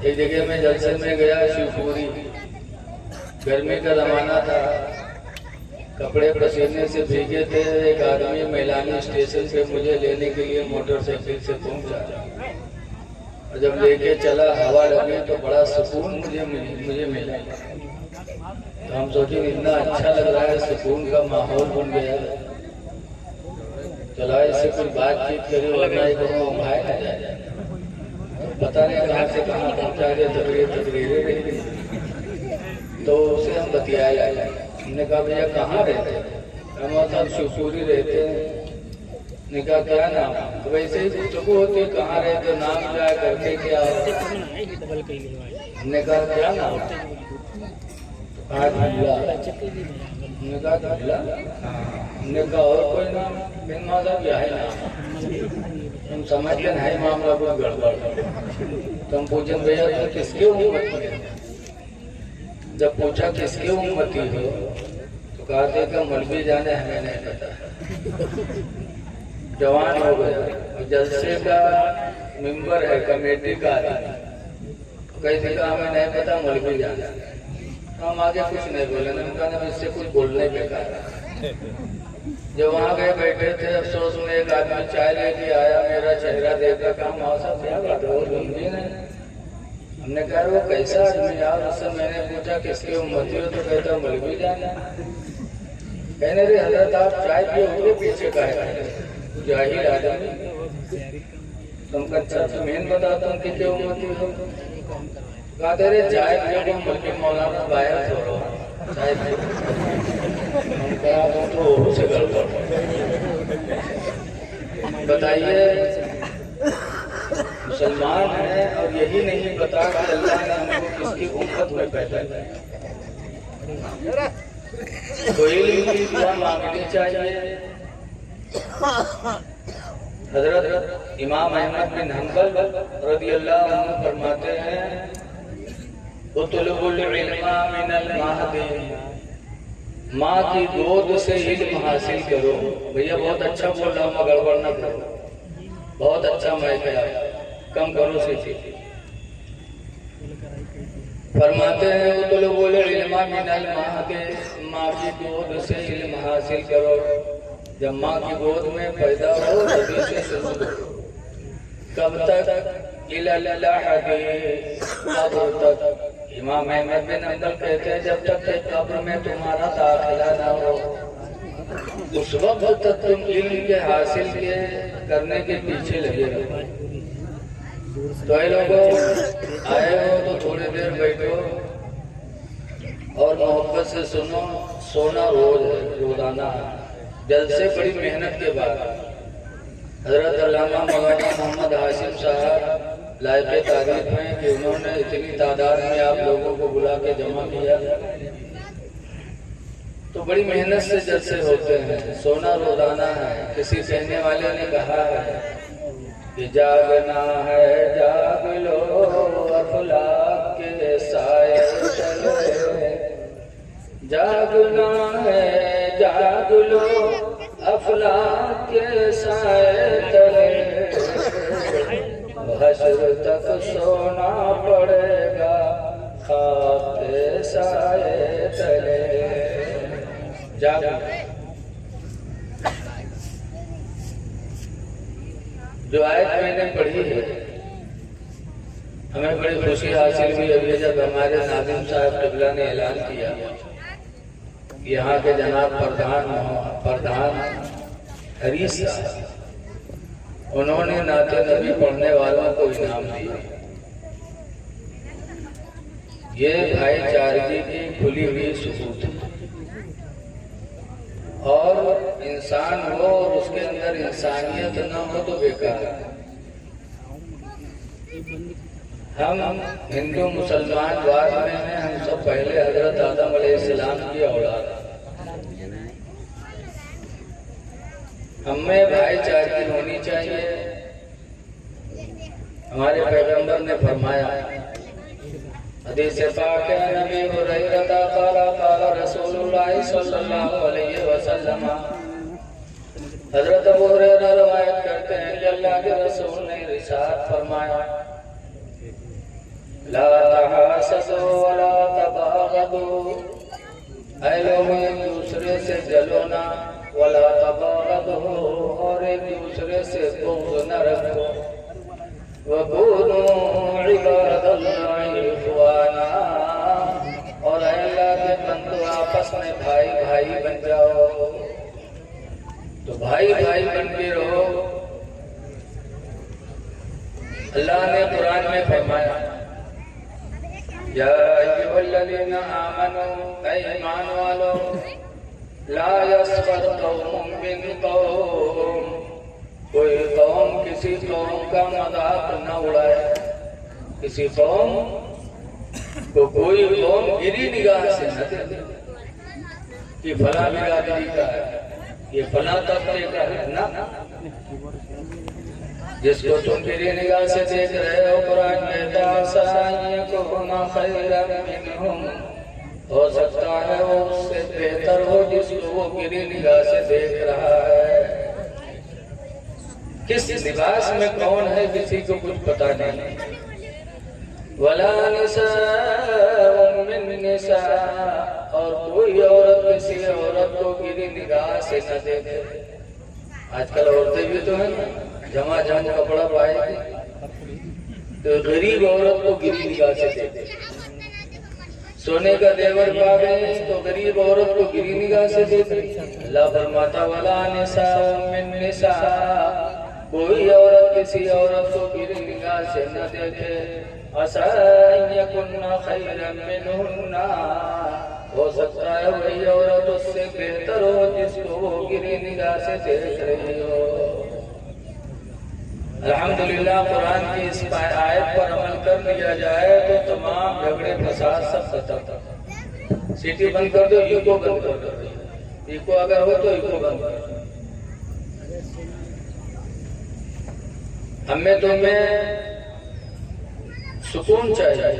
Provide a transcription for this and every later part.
एक जगह में जलसे में गया शिवपुरी, गर्मी का जमाना था, कपड़े पसीने से भीगे थे। एक आदमी मैलानी स्टेशन पे मुझे लेने के लिए मोटरसाइकिल से पहुंचा और जब लेके चला, हवा लगी तो बड़ा सुकून मुझे मिला। तो हम सोचे इतना अच्छा लग रहा है, सुकून का माहौल बन गया, चला इससे कुछ बातचीत करे वरना भाई ना जाए। पता नहीं कहाँ से कहाँ पहुँचा दिया, तकरीरें। तो उसे हम बतियाए, हमने कहा भैया कहाँ रहते हैं? हम साहब शिवपुरी रहते हैं। ने कहा क्या नाम? तो वैसे ही पुस्तकों होती कहाँ रहते, नाम क्या करके क्या? हमने कहा क्या नाम? आज हमने कहा घबला। हमने कहा और कोई नाम? बिन माता क्या है नाम? हम समझ लें है मामला कोई गड़बड़। तो हम पूछे भैया तो किसके उम्मती है? जब पूछा किसके उम्मती हो तो कहा थे कि मौलवी जाने हमें नहीं पता। जवान हो गया और जलसे का मेंबर है, कमेटी का कैसे का हमें नहीं पता, मौलवी जाने। हम आगे कुछ नहीं बोले, उनका इससे कुछ बोलने बेकार। जब वहाँ गए बैठे थे, अफसोस में एक आदमी चाय लेके आया, मेरा चेहरा देखा, कहा मौसम क्या बात है, वो गमगीन है। हमने कहा वो कैसा आदमी यार? उससे मैंने पूछा किसके उम्मती हो तो कहता मौलवी जाना। कहने रे हजरत आप चाय पिए पीछे का है जाहिर आदमी, तुम कच्चा मेन बताता हूँ कि उम्मती हो। कहा तेरे चाय पिए मौलवी मौलाना बाहर छोड़ो चाय तो से गड़बड़। बताइए मुसलमान है और यही नहीं बता कि अल्लाह ने हमको किसकी उम्मत में पैदा किया। तो इल्म दुआ मांगनी चाहिए। हजरत इमाम अहमद बिन हंबल रज़ियल्लाहु अन्हु फरमाते हैं उतलुबुल इल्मा मिनल महदी, माँ की गोद से इल्म हासिल करो। भैया बहुत अच्छा बोल रहा हूँ, गड़बड़ न करो, बहुत अच्छा मैं क्या कम करो से। फरमाते हैं उतलुबुल इल्मा मिनल महदी, माँ की गोद से इल्म हासिल करो। जब माँ की गोद में पैदा हो तभी से शुरू करो। कब तक? इलल लहदी, कब्र तक। इमाम अहमद बिन हंबल कहते हैं जब तक कि कब्र में तुम्हारा दाखिला ना हो उस वक्त तक तुम इल्म के हासिल के करने के पीछे लगे रहो। तो ये लोगों आए हो तो थोड़ी देर बैठो और मोहब्बत से सुनो। सोना रोज है, रोजाना है। जलसे बड़ी मेहनत के बाद हजरत अल्लामा मौलाना मोहम्मद हाशिम साहब लायके तारीफ में कि उन्होंने इतनी तादाद में आप लोगों को बुला के जमा किया। तो बड़ी मेहनत से जलसे होते हैं, सोना रोजाना है। किसी कहने वाले ने कहा है कि जागना है जाग लो अफलाक के साए तले, जागना है जाग लो अफलाक के साए तले, हश्र तक सोना पड़ेगा खाक के साए तले। जाग जो आयत मैंने पढ़ी है हमें बड़ी खुशी हासिल हुई अभी जब हमारे नादिम साहब टिबला ने ऐलान किया यहाँ के जनाब प्रधान हरीश साहब, उन्होंने नाते नबी पढ़ने वालों को इनाम दिया। ये भाईचारे की खुली हुई सबूत है। और इंसान हो और उसके अंदर इंसानियत न हो तो बेकार है। हम हिंदू मुसलमान वाद में हैं, हम सब पहले हजरत आदम अलैहिस्सलाम की औलाद। हमें भाईचारे होनी चाहिए। हमारे पैगंबर ने फरमाया हदीस पाक है नबी हुरैरा क़ाल रसूलुल्लाह सल्लल्लाहु अलैहि वसल्लम, हजरत अबू हुरैरा रवायत करते हैं कि अल्लाह के रसूल ने इरशाद फरमाया ला तहासदू वला तबागदू, ऐ लोग एक दूसरे से जलो ना, वला तबागदू, और एक दूसरे से बुग़्ज़ न रखो, वकूनू इबादल्लाहि इख़वाना, और अल्लाह के बंदो आपस में भाई भाई बन जाओ। तो भाई भाई बन के रहो। अल्लाह ने कुरान में फरमाया, या अय्युहल्लज़ीना आमनू, ऐ ईमान वालो, ला यस्खर कौमुम मिन कौम, कोई कौम किसी कौम का मजाक न उड़ाए। किसी कौम को कोई कौम गिरी निगाह से न देखे कि फला बिरादरी का है, ये फला तबके का है ना। जिसको तुम गिरी निगाह से देख रहे हो, कुरान कहता हो सकता है वो उससे बेहतर हो जिसको वो गिरी निगाह से देख रहा है। किस लिबास में कौन है किसी को कुछ पता नहीं। वला निसाउम मिन निसा, और कोई औरत किसी औरत को गिरी निगाह से न देखे। आजकल औरतें भी तो है ना, जमा जम कपड़ा पाए तो गरीब औरत को गिरी निगाह से देखे। सोने का देवर पा गए तो गरीब औरत को गिरी निगाह से देखे। अल्लाह फरमाता वला निसाउम मिन निसा, कोई औरत किसी औरत को गिरी निगाह से न देखे। असा यकुन्ना खैरन मिनहुन्ना, हो सकता है वही औरत उससे बेहतर हो जिसको वो गिरी निगाह से देख रही हो। अल्हम्दुलिल्लाह, कुरान की इस आयत पर अमल कर लिया जाए तो तमाम झगड़े फसाद सब खत्म। सीटी बंद कर दो, इको बंद कर दो, इको अगर हो तो इको बंद कर दो। हमें तुम्हें सुकून चाहिए।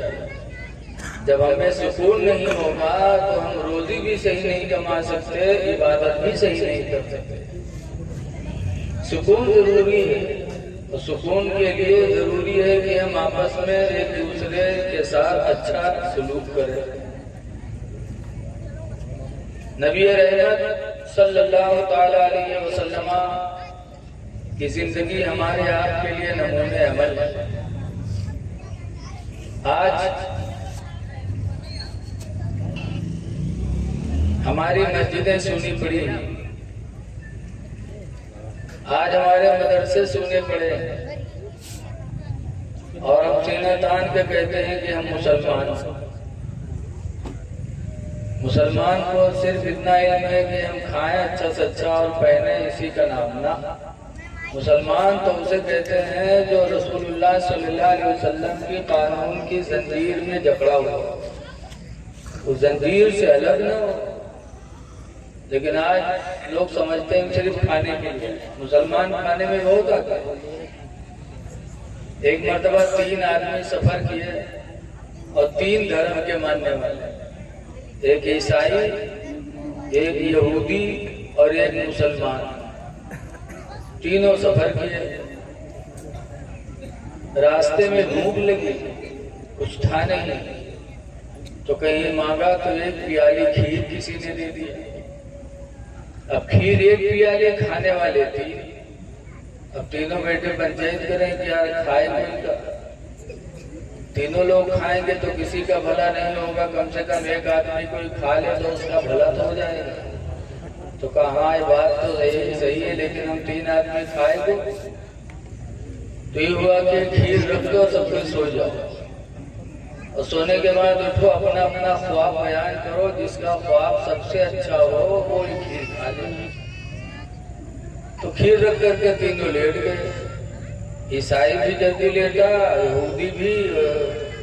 जब हमें सुकून नहीं होगा तो हम रोजी भी सही नहीं कमा सकते, इबादत भी सही नहीं कर सकते। सुकून जरूरी है, तो सुकून के लिए जरूरी है कि हम आपस में एक दूसरे के साथ अच्छा सलूक करें। नबी रहमत सल्लल्लाहु ताला अलैहि वसल्लम की जिंदगी हमारे आपके लिए नमूने अमल है। आज हमारी मस्जिदें सुनी पड़ी, आज हमारे मदरसे सुने पड़े, और हम सीना तान के कहते हैं कि हम मुसलमान को सिर्फ इतना इल्म है कि हम खाएं अच्छा से अच्छा और पहने इसी का नाम ना। मुसलमान तो उसे कहते हैं जो रसूलुल्लाह सल्लल्लाहु अलैहि वसल्लम की कानून की जंजीर में जकड़ा हुआ, उस जंजीर से अलग न हो। लेकिन आज लोग समझते हैं सिर्फ खाने के लिए। मुसलमान खाने में बहुत आता है। एक मर्तबा 3 आदमी सफर किए और 3 धर्म के मानने वाले, एक ईसाई, एक यहूदी और एक मुसलमान, तीनों सफर किए। रास्ते में भूख लगी, कुछ था नहीं, तो कहीं मांगा तो एक प्याली खीर किसी ने दे दी। अब खीर एक प्याले खाने वाले थी। अब तीनों बेटे पंचायत करें क्या खाए मिलकर, तीनों लोग खाएंगे तो किसी का भला नहीं होगा, कम से कम एक आदमी कोई खा ले तो उसका भला तो हो जाएगा। तो कहा ये बात तो सही है, लेकिन हम 3 आदमी खाएंगे। तो ये हुआ कि खीर रख दो, सब कोई सो जाओ, और सोने के बाद उठो, अपना अपना ख्वाब बयान करो, जिसका ख्वाब सबसे अच्छा हो वो खीर खा ले। तो खीर रख करके तीनों लेट गए। ईसाई भी जल्दी लेटा, यहूदी भी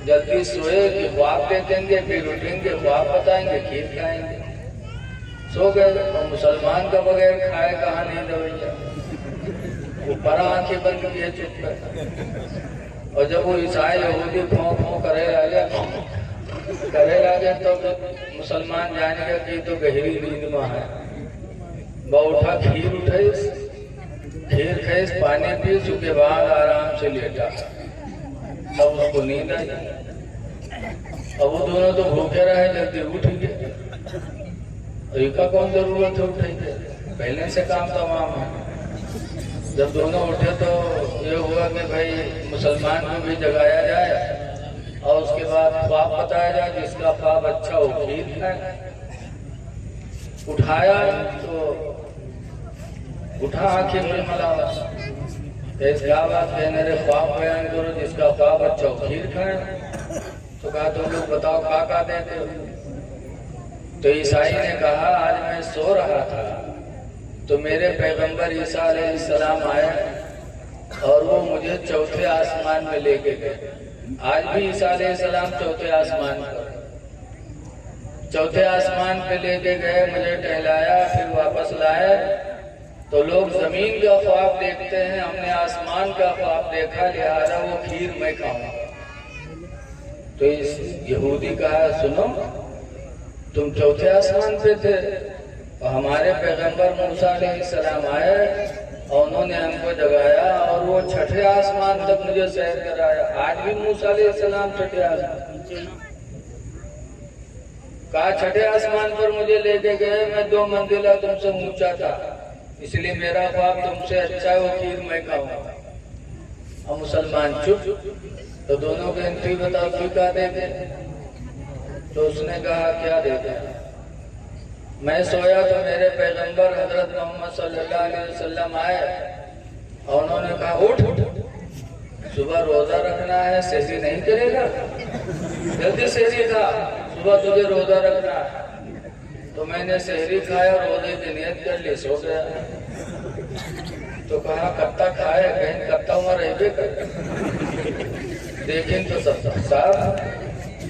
जल्दी सोए कि ख्वाब देखेंगे, फिर उठेंगे, ख्वाब बताएंगे, खीर खाएंगे, सो गए। और मुसलमान का बगैर खाए कहाँ नहीं दवैया, वो परा आंखें बंद किए चुप कर। और जब वो ईसाई यहूदी फों फों करे लगे तो मुसलमान जानेगा कि तो गहरी नींद में है। उठा, खीर उठाई, खीर खाई, पानी पी, उसके बाद आराम से लेटा, तब उसको नींद आई। अब वो दोनों तो भूखे रहे, जल्दी उठ गए। का कौन जरूरत है उठेंगे, पहले से काम तमाम है। जब दोनों उठे तो ये हुआ कि भाई मुसलमान को भी जगाया जाए और उसके बाद ख्वाब बताया जाए, जिसका ख्वाब अच्छा हो खीर खाए। उठाया तो उठा आंखें में मलावा, क्या बात है, मेरे ख्वाब बयान करो, जिसका ख्वाब अच्छा हो खीर खाए। तो कहा तुम लोग बताओ का देते हो। तो ईसाई ने कहा आज मैं सो रहा था तो मेरे पैगंबर ईसा अलैहिस्सलाम आए और वो मुझे चौथे आसमान में लेके गए। आज भी ईसा अलैहिस्सलाम चौथे आसमान पर, चौथे आसमान पे लेके गए, मुझे टहलाया, फिर वापस लाए। तो लोग जमीन का ख्वाब देखते हैं, हमने आसमान का ख्वाब देखा, लिहाजा वो खीर मैं खाऊंगा। तो इस यहूदी कहा सुनो, तुम चौथे आसमान पे थे और हमारे पैगंबर मूसा अलैहिस्सलाम आए और उन्होंने हमको जगाया और वो छठे आसमान तक मुझे सैर कराया। आज भी मूसा अलैहिस्सलाम छठे आसमान, कहा छठे आसमान पर मुझे लेके गए, मैं 2 मंजिला तुमसे ऊंचा था, इसलिए मेरा ख्वाब तुमसे अच्छा वो खीर मैं खाऊंगा। और मुसलमान चुप। तो दोनों के एंट्री बताओ क्यों क्या देते। तो उसने कहा क्या देते। मैं सोया तो मेरे पैगंबर हजरत मोहम्मद सल्लल्लाहु अलैहि वसल्लम आए और उन्होंने कहा उठ, सुबह रोजा रखना है, सेहरी नहीं करेगा, जल्दी सेहरी खा, सुबह तुझे रोजा रखना है। तो मैंने सेहरी खाया, रोजे की नियत कर ली, सो गया। तो कहा कत्ता खाए, कहीं कत्ता उमर रहे कर देखें तो सब साहब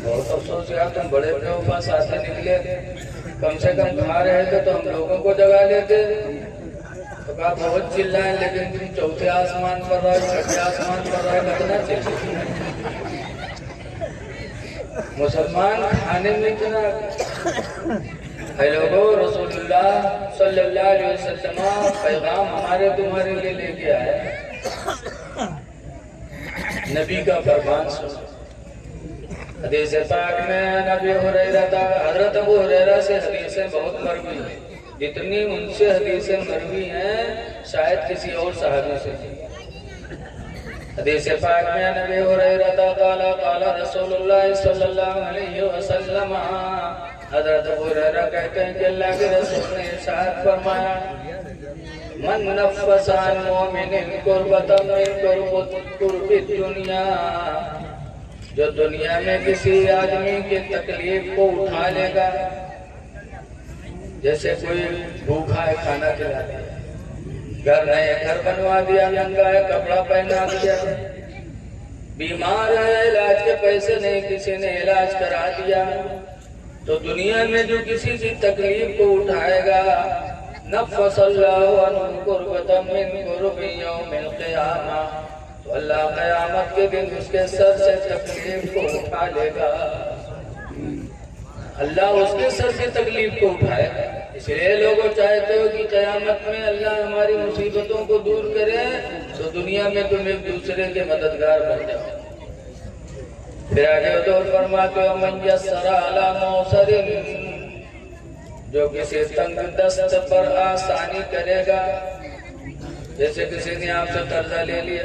बहुत अफसोस यार, तुम बड़े बेवफा साथी निकले, कम से कम खा रहे थे तो हम लोगों को जगा लेते। तो कहा बहुत चिल्लाए, लेकिन तुम चौथे आसमान पर रहे, छठे आसमान पर रहे, कितना चिल्लाए। मुसलमान खाने में इतना है। लोगों रसूलुल्लाह सल्लल्लाहु अलैहि वसल्लम पैगाम हमारे तुम्हारे लिए लेके आए, नबी का फरमान सुनो। हदीस पाक में नबी हुरैरा था, हजरत अबू हुरैरा से हदीसें बहुत मरवी हैं, जितनी उनसे हदीसें मरवी हैं शायद किसी और सहाबी से। हदीस पाक में नबी हुरैरा था, काला काला रसूलुल्लाह सल्लल्लाहु अलैहि वसल्लम, हजरत अबू हुरैरा कहते हैं कि अल्लाह के रसूल ने इरशाद फरमाया, मन नफ़्फ़सान मोमिनिन कुर्बतन मिन कुर्बिद दुनिया, जो दुनिया में किसी आदमी की तकलीफ को उठा लेगा, जैसे कोई भूखा है खाना खिला दिया, घर नए घर बनवा दिया, नंगा है कपड़ा पहना दिया, बीमार है इलाज के पैसे नहीं किसी ने इलाज करा दिया, तो दुनिया में जो किसी की तकलीफ को उठाएगा, नफ़्फ़सल्लाहु अन्हु कुर्बतम मिन कुर्बि यौमिल क़ियामा, तो अल्लाह क़यामत के दिन उसके सर से तकलीफ को उठा लेगा। अल्लाह उसके सर से तकलीफ को उठाएगा। इसलिए लोगों चाहते हो कि क़यामत में अल्लाह हमारी मुसीबतों को दूर करे, तो दुनिया में तुम एक दूसरे के मददगार बन जाओ। फिर आगे तो फरमाते हो, मन यस्सरा अला मुसरिन, जो किसी तंग दस्त पर आसानी करेगा, जैसे किसी ने आपसे कर्जा ले लिया,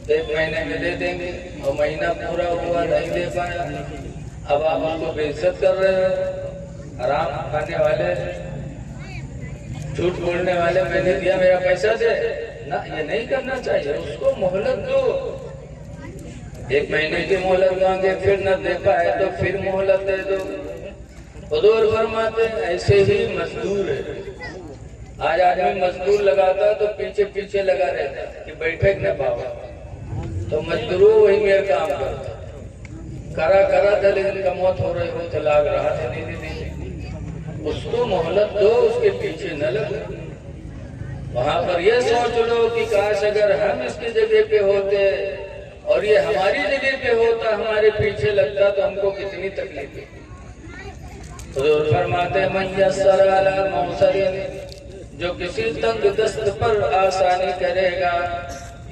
1 महीने में दे देंगे और महीना पूरा हुआ नहीं दे पाया, अब आप उसको बेइज्जत कर रहे हो। हराम खाने वाले, झूठ बोलने वाले, मैंने दिया मेरा पैसा दे ना, ये नहीं करना चाहिए। उसको मोहलत दो, 1 महीने की मोहलत मांगे, फिर न दे पाए तो फिर मोहलत दे दो। हुजूर फरमाते ऐसे ही मजदूर है, आज आदमी मजदूर लगाता है तो पीछे पीछे लगा रहता है कि बैठक न पावा, तो मजदूरों वही मेरा काम करता, करा करा था लेकिन कमौत हो रही हो तो लाग रहा था, नहीं, उसको मोहलत दो, उसके पीछे न लगो। वहां पर ये सोच लो कि काश अगर हम इसकी जगह पे होते और ये हमारी जगह पे होता, हमारे पीछे लगता, तो हमको कितनी तकलीफ है। हुजूर फरमाते मन यस्सरा अला मुसरिन, जो किसी तंग दस्त पर आसानी करेगा,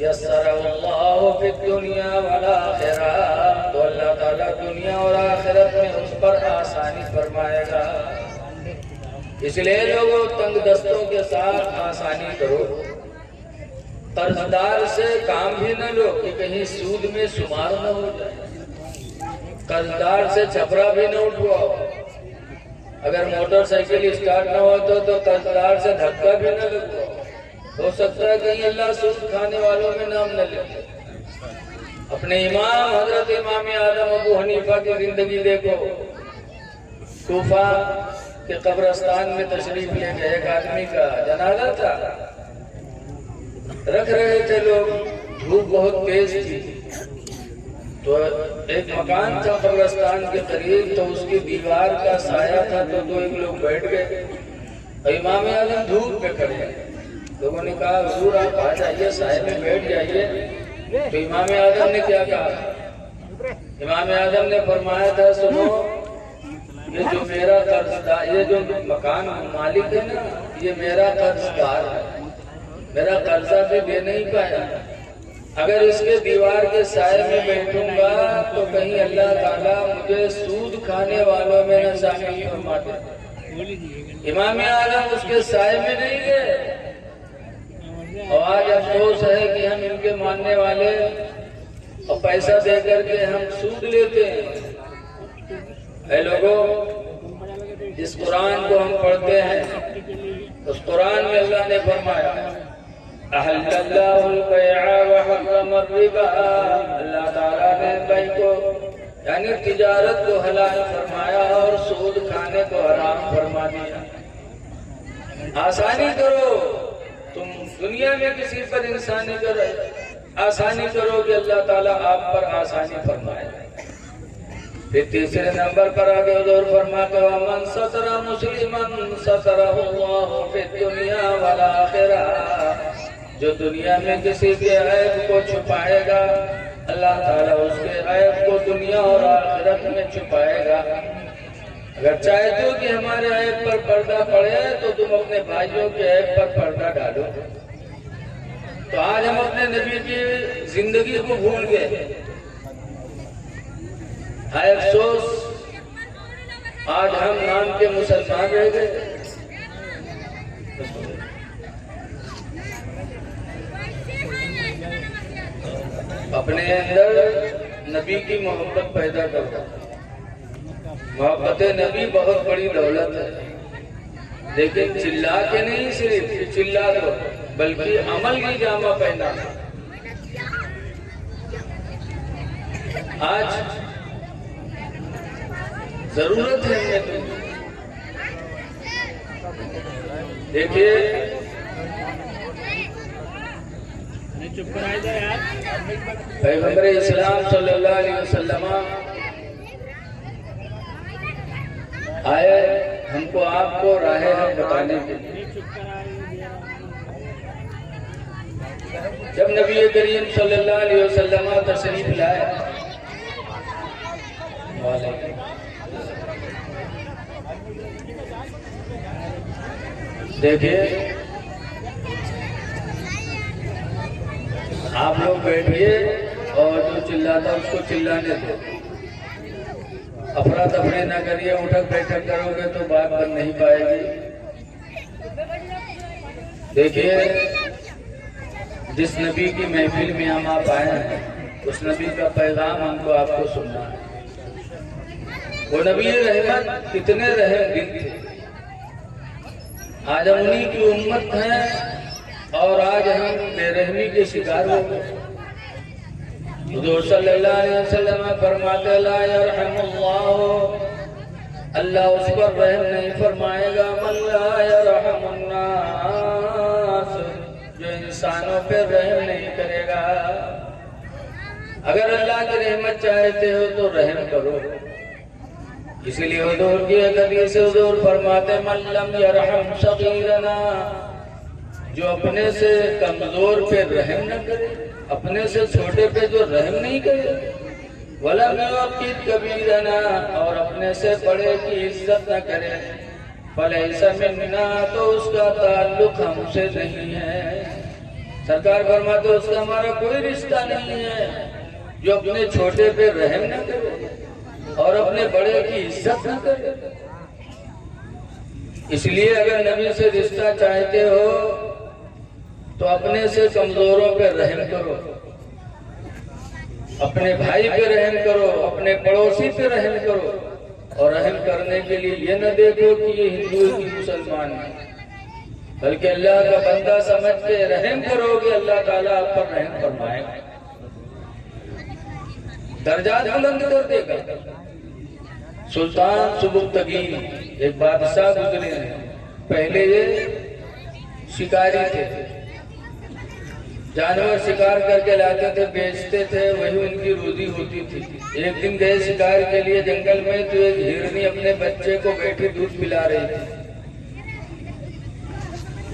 यस्सरा अल्लाहु फिद दुनिया वल आखिरह, तो अल्लाह ताला दुनिया दुनिया और आखिरत में उस पर आसानी फरमाएगा। इसलिए लोगों तंग दस्तों के साथ आसानी करो, कर्जदार से काम भी न लो कि कहीं सूद में शुमार न हो जाए, कर्जदार से छपरा भी न उठवाओ, अगर मोटरसाइकिल स्टार्ट न हो तो कर्जदार से धक्का भी न लगवाओ, हो सकता है कहीं अल्लाह सूद खाने वालों में नाम न ले। अपने इमाम हजरत इमाम आदम अबू हनीफा की जिंदगी देखो। कूफा के कब्रिस्तान में तशरीफ ले गए, एक आदमी का जनाजा था, रख रहे थे लोग, धूप बहुत तेज थी, तो एक मकान था कब्रिस्तान के करीब, तो उसकी दीवार का साया था, तो दो एक लोग बैठ गए और इमाम आदम धूप में खड़े हैं। लोगों ने कहा हुजूर आप आ जाइए, साये में बैठ जाइए। तो इमाम आदम ने क्या कहा? इमाम आदम ने फरमाया था सुनो, ये जो मेरा कर्जदार, ये जो मकान मालिक है ना, ये मेरा कर्जदार है, मेरा कर्जा भी दे नहीं पाया, अगर इसके दीवार के साये में बैठूंगा तो कहीं अल्लाह ताला मुझे सूद खाने वालों में न शामिल फरमा दे। इमाम आदम उसके साये में नहीं गए। और आज अफसोस है कि हम इनके मानने वाले और पैसा दे करके हम सूद लेते हैं। ऐ लोगों, जिस कुरान को हम पढ़ते हैं उस कुरान में अल्लाह ने फरमाया अल्लाह ताला ने बै को यानी तिजारत को हलाल फरमाया और सूद खाने को हराम फरमा दिया। आसानी करो, तुम दुनिया में किसी पर इंसानी करो, आसानी करो कि अल्लाह ताला आप पर आसानी फरमाए। फिर तीसरे नंबर पर आगे हुजूर फरमाते हैं मन सतरा मुस्लिमन सतरहुल्लाहु फिद दुनिया वल आखिरह, जो दुनिया में किसी के ऐब को छुपाएगा अल्लाह ताला उसके ऐब को दुनिया और आखिरत में छुपाएगा। अगर चाहते हो कि हमारे ऐब पर पर्दा पड़े तो तुम अपने भाइयों के ऐब पर पर्दा डालो। तो आज हम अपने नबी की जिंदगी को भूल गए, है अफसोस, आज हम नाम के मुसलमान रह गए। अपने अंदर नबी की मोहब्बत पैदा करो। मोहब्बत नबी बहुत बड़ी दौलत है, लेकिन चिल्ला के नहीं सिर्फ चिल्ला दो, बल्कि अमल की जामा पहना। आज जरूरत है हमें। देखिए पैगंबर इस्लाम सल्लल्लाहु अलैहि वसल्लम आए हमको आपको राहें हम बताने के लिए। जब नबी करीम सल्लल्लाहु अलैहि वसल्लम तशरीफ लाए, देखिए आप लोग बैठिए और जो चिल्लाता उसको चिल्लाने दो, अफरा तफरी ना करिए। उठक बैठक करोगे तो बात बन नहीं पाएगी। देखिए जिस नबी की महफिल में हम आप आए हैं उस नबी का पैगाम हमको आपको सुनना है। वो नबी रहमत कितने रहम दिल थे, आज हम उन्हीं की उम्मत हैं और आज हम बेरहमी के शिकार हो गए। हुजूर सल्लल्लाहु अलैहि वसल्लम फरमाते ला यरहमुल्लाह, अल्लाह उस पर रहम नहीं फरमाएगा मन ला यरहमुन्नास, जो इंसानों पे रहम नहीं करेगा। अगर अल्लाह की रहमत चाहते हो तो रहम करो। इसीलिए हुजूर की हदीस से हुजूर फरमाते मन लम यरहम सगीरना, जो अपने से कमजोर पे रहम न करे, अपने से छोटे पे जो रहम नहीं करे, वलम युक़िर कबीरना, और अपने से बड़े की इज्जत न करे, फलैसा मिन्ना, तो उसका ताल्लुक हमसे नहीं है। सरकार फरमाते उसका हमारा कोई रिश्ता नहीं है जो अपने छोटे पे रहम न करे अपने बड़े की इज्जत न करे। इसलिए अगर नबी से रिश्ता चाहते हो तो अपने से कमजोरों पे रहम करो, अपने भाई पे रहम करो, अपने पड़ोसी पे रहम करो। और रहम करने के लिए ये न देखो कि ये हिंदू है कि मुसलमान है, बल्कि अल्लाह का बंदा समझ के रहम करोगे, अल्लाह ताला आप पर रहम फरमाएगा, दर्जात बुलंद कर देगा। सुल्तान सुबुक्तगीन एक बादशाह गुजरे हैं। पहले ये शिकारी थे, जानवर शिकार करके लाते थे, बेचते थे, वही उनकी रोजी होती थी। एक दिन गए शिकार के लिए जंगल में, तो एक हिरनी अपने बच्चे को बैठी दूध पिला रही थी।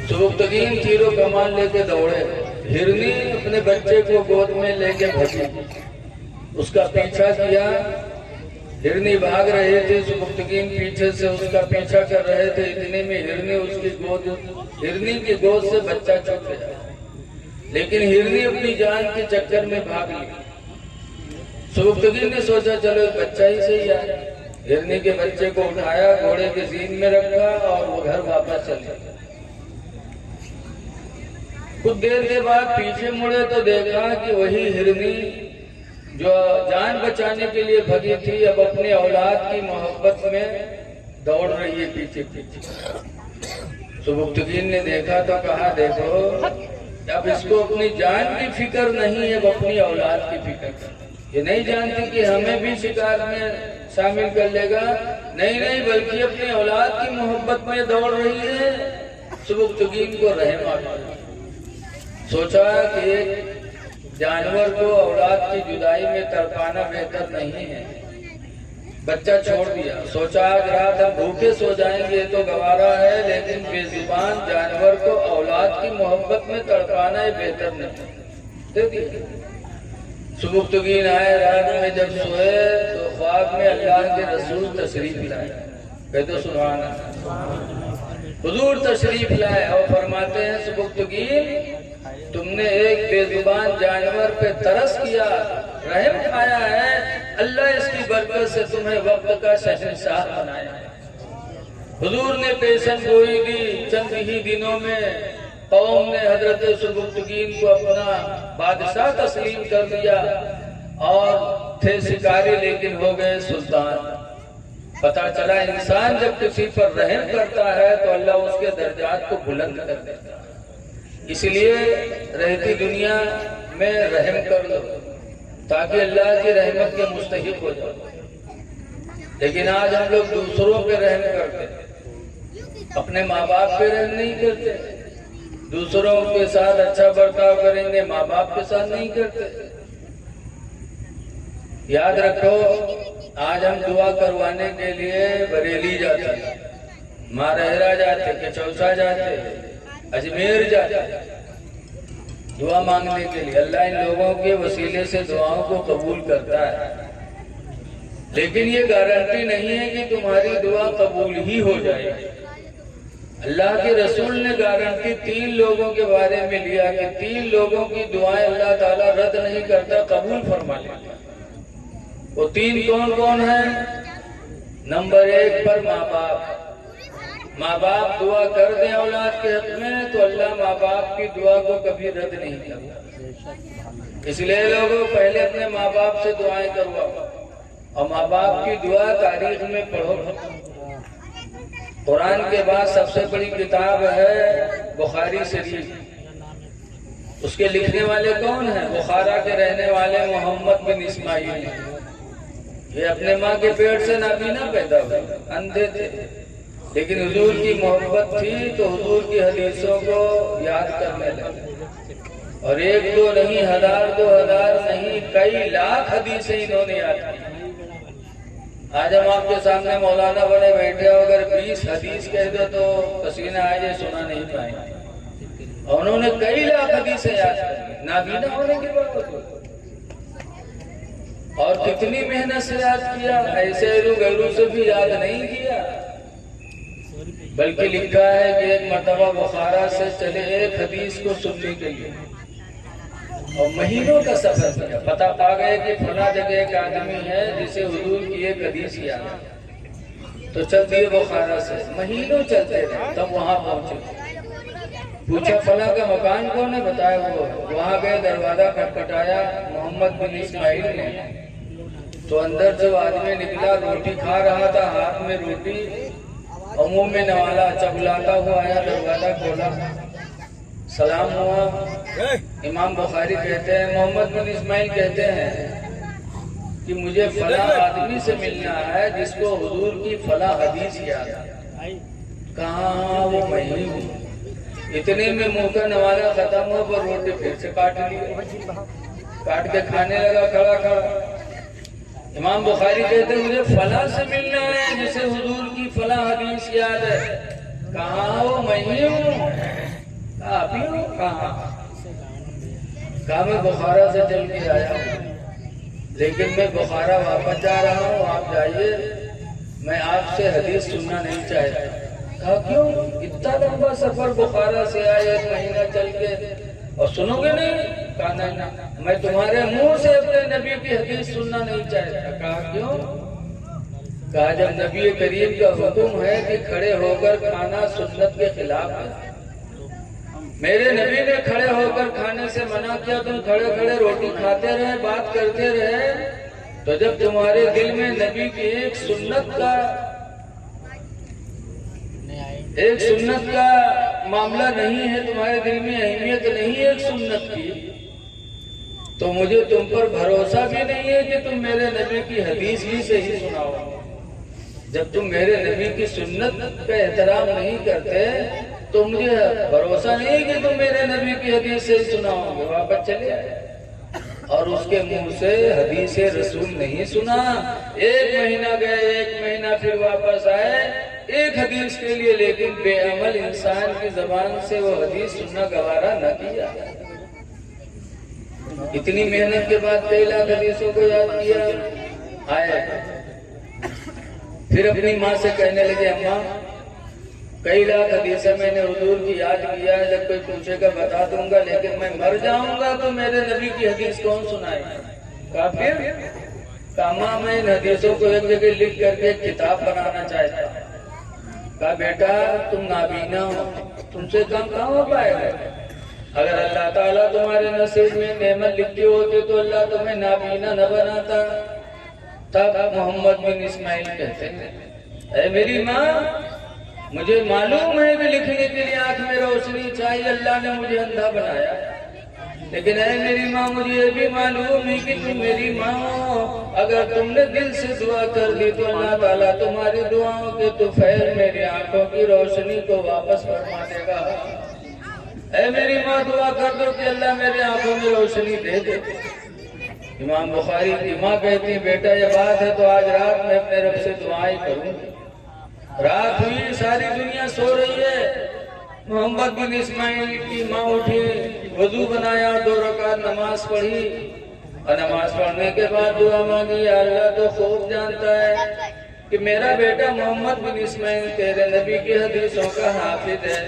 सुबुक्तगीन तीरों कमान लेके दौड़े, हिरनी अपने बच्चे को गोद में लेके भगी, उसका पीछा किया। हिरनी भाग रहे थे, सुबुक्तगीन पीछे से उसका पीछा कर रहे थे। इतने में हिरनी की गोद से बच्चा छूट गया, लेकिन हिरनी अपनी जान के चक्कर में भाग ली। सुबुक्तगीन ने सोचा चलो एक बच्चा ही सही है। हिरनी के बच्चे को उठाया, घोड़े के सीन में रखा और वो घर वापस चले। कुछ देर के बाद पीछे मुड़े तो देखा कि वही हिरनी जो जान बचाने के लिए भगी थी, अब अपने औलाद की मोहब्बत में दौड़ रही है पीछे पीछे। सुबुक्तगीन ने देखा तो कहा देखो, अब इसको अपनी जान की फिक्र नहीं है, अब अपनी औलाद की फिक्र। ये नहीं जानती कि हमें भी शिकार में शामिल कर लेगा, नहीं, बल्कि अपनी औलाद की मोहब्बत में दौड़ रही है। सुबुक्तगीन को रहम आ गया। सोचा कि एक जानवर को औलाद की जुदाई में तड़पाना बेहतर नहीं है, बच्चा छोड़ दिया। सोचा आज रात हम भूखे सो जाएंगे तो गवारा है, लेकिन बेजुबान जानवर को औलाद की मोहब्बत में तड़पाना ही बेहतर नहीं, दे दिया। सुबुक्तगीन आए, रात में जब सोए तो ख्वाब में अल्लाह के रसूल तशरीफ लाए। कहते सुभान अल्लाह, हुजूर तशरीफ लाए और फरमाते हैं सुबुक्तगीन तुमने एक बेजुबान जानवर पे तरस किया, रहम खाया है, अल्लाह इसकी बरकत से तुम्हें वक्त का शहंशाह बनाया है। हुजूर ने पेशन गोई दी। चंद ही दिनों में कौम ने हजरत सुबुक्तगीन को अपना बादशाह तस्लीम कर दिया और थे शिकारी लेकिन हो गए सुल्तान। पता चला इंसान जब किसी पर रहम करता है तो अल्लाह उसके दर्जात को बुलंद कर देता है। इसलिए रहती दुनिया में रहम कर लो ताकि अल्लाह की रहमत के मुस्तहिक हो जाओ। लेकिन आज हम लोग दूसरों पे रहम करते, अपने माँ बाप पे रहम नहीं करते। दूसरों के साथ अच्छा बर्ताव करेंगे, माँ बाप के साथ नहीं करते। याद रखो, आज हम दुआ करवाने के लिए बरेली जाते, मारहरा जाते, केचौसा जाते, अजमेर जाते दुआ मांगने के लिए। अल्लाह इन लोगों के वसीले से दुआओं को कबूल करता है, लेकिन ये गारंटी नहीं है कि तुम्हारी दुआ कबूल ही हो जाएगी। अल्लाह के रसूल ने गारंटी 3 लोगों के बारे में लिया कि 3 लोगों की दुआएं अल्लाह ताला रद्द नहीं करता, कबूल फरमा लेता। वो 3 कौन कौन है? नंबर 1 पर माँ बाप। माँ बाप दुआ कर दें औलाद के हक में तो अल्लाह माँ बाप की दुआ को कभी रद्द नहीं करता। इसलिए लोगों पहले अपने माँ बाप से दुआएं करवाओ और माँ बाप की दुआ तारीख में पढ़ो। कुरान के बाद सबसे बड़ी किताब है बुखारी शरीफ। उसके लिखने वाले कौन हैं? बुखारा के रहने वाले मोहम्मद बिन इस्माइल। ये अपने माँ के पेट से नाबीना पैदा हुए, अंधे थे, लेकिन हुजूर की मोहब्बत थी तो हुजूर की हदीसों को याद करने लगे। और 1-2 नहीं, 1000-2000 नहीं, कई लाख हदीसें इन्होंने याद की। आज हम आपके सामने मौलाना बने बैठे हो, अगर 20 हदीस कह दो तो पसीना आ जाए, सुना नहीं पाएंगे। और उन्होंने कई लाख हदीसें याद की नाबीना होने के बाद। और कितनी मेहनत से याद किया, ऐसे गैरू से भी याद नहीं किया। बल्कि लिखा है कि एक मर्तबा बुखारा से चले एक हदीस को सुनने के लिए और महीनों का सफर किया, पता पा गए कि फला जगह एक आदमी है जिसे हुजूर की एक हदीस याद है, तो चल दिए बुखारा से। महीनों चलते रहे, तब वहां पहुंचे। पूछा फला का मकान कौन है, बताया वो। वहां गए, दरवाजा खटखटाया, मोहम्मद बिन इस्माइल ने। तो अंदर से आदमी निकला, रोटी खा रहा था, हाथ में रोटी और मुंह में नवाला, चबलाता हुआ आया, दरवाजा खोला, सलाम हुआ। इमाम बुखारी कहते हैं, मोहम्मद बिन इस्माइल कहते हैं कि मुझे फला आदमी से मिलना है जिसको हुजूर की फला हदीस याद है। कहाँ वो मैं ही हूँ। इतने में मुंह का नवाला खत्म हुआ, पर रोटी फिर से काट ली, काट के खाने लगा खड़ा खड़ा। इमाम बुखारी कहते हैं मुझे फला से मिलना है जिसे हुजूर की फला हदीस याद है। कहाँ वो मैं ही हूँ। आप ही हो? कहा मैं बुखारा से चल के आया हूँ, लेकिन मैं बुखारा वापस जा रहा हूँ, आप जाइए, मैं आपसे हदीस सुनना नहीं चाहता। कहा क्यों? इतना लंबा सफर बुखारा से आए, 1 महीना चल के, और सुनोगे नहीं? कहा नहीं, मैं तुम्हारे मुंह से अपने नबी की हदीस सुनना नहीं चाहता। कहा क्यों? कहा जब नबी करीम का हुक्म है कि खड़े होकर खाना सुन्नत के खिलाफ है, मेरे नबी ने खड़े होकर खाने से मना किया, तुम खड़े खड़े रोटी खाते रहे, बात करते रहे, तो जब तुम्हारे दिल में नबी की एक सुन्नत का मामला नहीं है, तुम्हारे दिल में अहमियत नहीं है एक सुन्नत की, तो मुझे तुम पर भरोसा भी नहीं है कि तुम मेरे नबी की हदीस भी सही सुनाओ। जब तुम मेरे नबी की सुन्नत का एहतराम नहीं करते तो मुझे भरोसा नहीं कि तुम मेरे नबी की हदीस से सुनाओगे। वापस चले आए और उसके मुंह से हदीस रसूल नहीं सुना। 1 महीना गए, 1 महीना फिर वापस आए एक हदीस के लिए, लेकिन बेअमल इंसान की जबान से वो हदीस सुनना गवारा न किया। इतनी मेहनत के बाद 3 लाख हदीसों को याद किया। आए फिर अपनी माँ से कहने लगे, अम्मा कई लाख हदीसें मैंने हुजूर की याद किया है, जब कोई पूछेगा बता दूंगा, लेकिन मैं मर जाऊंगा तो मेरे नबी की हदीस कौन सुनाए? कहा फिर? कहा मैं इन हदीसों को एक जगह लिख करके एक किताब बनाना चाहता हूँ। कहा बेटा तुम नाबीना हो, तुमसे काम कहाँ हो पाएगा? अगर अल्लाह ताला तुम्हारे नसीब में नेमत लिखी होती तो अल्लाह तुम्हें नाबीना न बनाता। तब मोहम्मद बिन इस्माइल कहते हैं, ऐ मेरी माँ, मुझे मालूम है कि लिखने के लिए आंख में रोशनी चाहिए, अल्लाह ने मुझे अंधा बनाया, लेकिन ऐ मेरी माँ मुझे ये भी मालूम है कि तुम मेरी माँ हो। अगर तुमने दिल से दुआ कर दी तो अल्लाह ताला तुम्हारी दुआओं के तुफैल मेरी आंखों की रोशनी को वापस फरमा देगा। ऐ मेरी माँ दुआ कर दो कि अल्लाह मेरी आंखों में रोशनी दे दे। इमाम बुखारी की माँ कहती है, बेटा ये बात है तो आज रात में अपने रब से दुआएं करूंगी। रात हुई, सारी दुनिया सो रही है। मोहम्मद बिन इस्माइल की माँ उठी, वजू बनाया, 2 रकात नमाज पढ़ी और नमाज पढ़ने के बाद दुआ मांगी, अल्लाह तो खूब जानता है कि मेरा बेटा मोहम्मद बिन इस्माइल तेरे नबी की हदीसों का हाफिज है,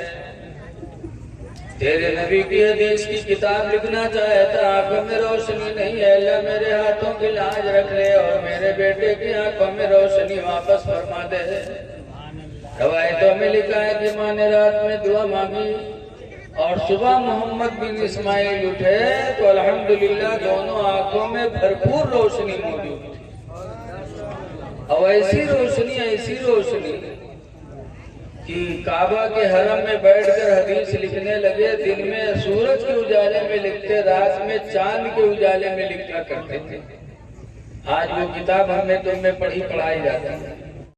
तेरे नबी की हदीस की किताब लिखना चाहता, आंखों में रोशनी नहीं है, अल्लाह मेरे हाथों की लाज रख ले और मेरे बेटे की आंखों में रोशनी वापस फरमा दे। रवायतों में लिखा है कि माँ ने रात में दुआ मांगी और सुबह मोहम्मद बिन इस्माइल उठे तो अल्हम्दुलिल्लाह दोनों आंखों में भरपूर रोशनी मौजूद थी। और ऐसी रोशनी कि काबा के हरम में बैठकर हदीस लिखने लगे। दिन में सूरज के उजाले में लिखते, रात में चांद के उजाले में लिखा करते थे। आज वो किताब हमें तुम में पढ़ाई जाती है।